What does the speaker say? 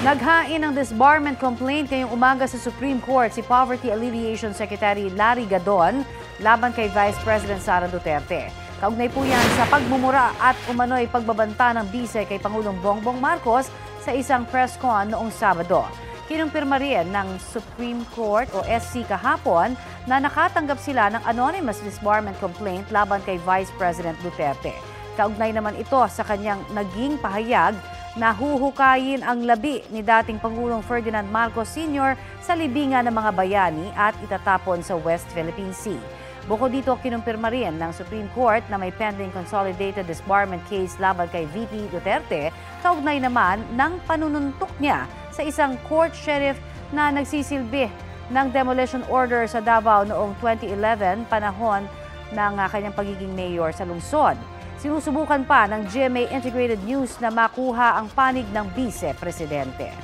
Naghain ng disbarment complaint ngayong umaga sa Supreme Court si Poverty Alleviation Secretary Larry Gadon laban kay Vice President Sara Duterte. Kaugnay po yan sa pagmumura at umano'y pagbabanta ng bise kay Pangulong Bongbong Marcos sa isang press con noong Sabado. Kinumpirma rin ng Supreme Court o SC kahapon na nakatanggap sila ng anonymous disbarment complaint laban kay Vice President Duterte. Kaugnay naman ito sa kanyang naging pahayag na huhukayin ang labi ni dating Pangulong Ferdinand Marcos Sr. sa libingan ng mga bayani at itatapon sa West Philippine Sea. Bukod dito, kinumpirma rin ng Supreme Court na may pending consolidated disbarment case laban kay VP Duterte, kaugnay naman ng panununtok niya sa isang court sheriff na nagsisilbi ng demolition order sa Davao noong 2011, panahon ng kanyang pagiging mayor sa lungsod. Sinusubukan pa ng GMA Integrated News na makuha ang panig ng Vice Presidente.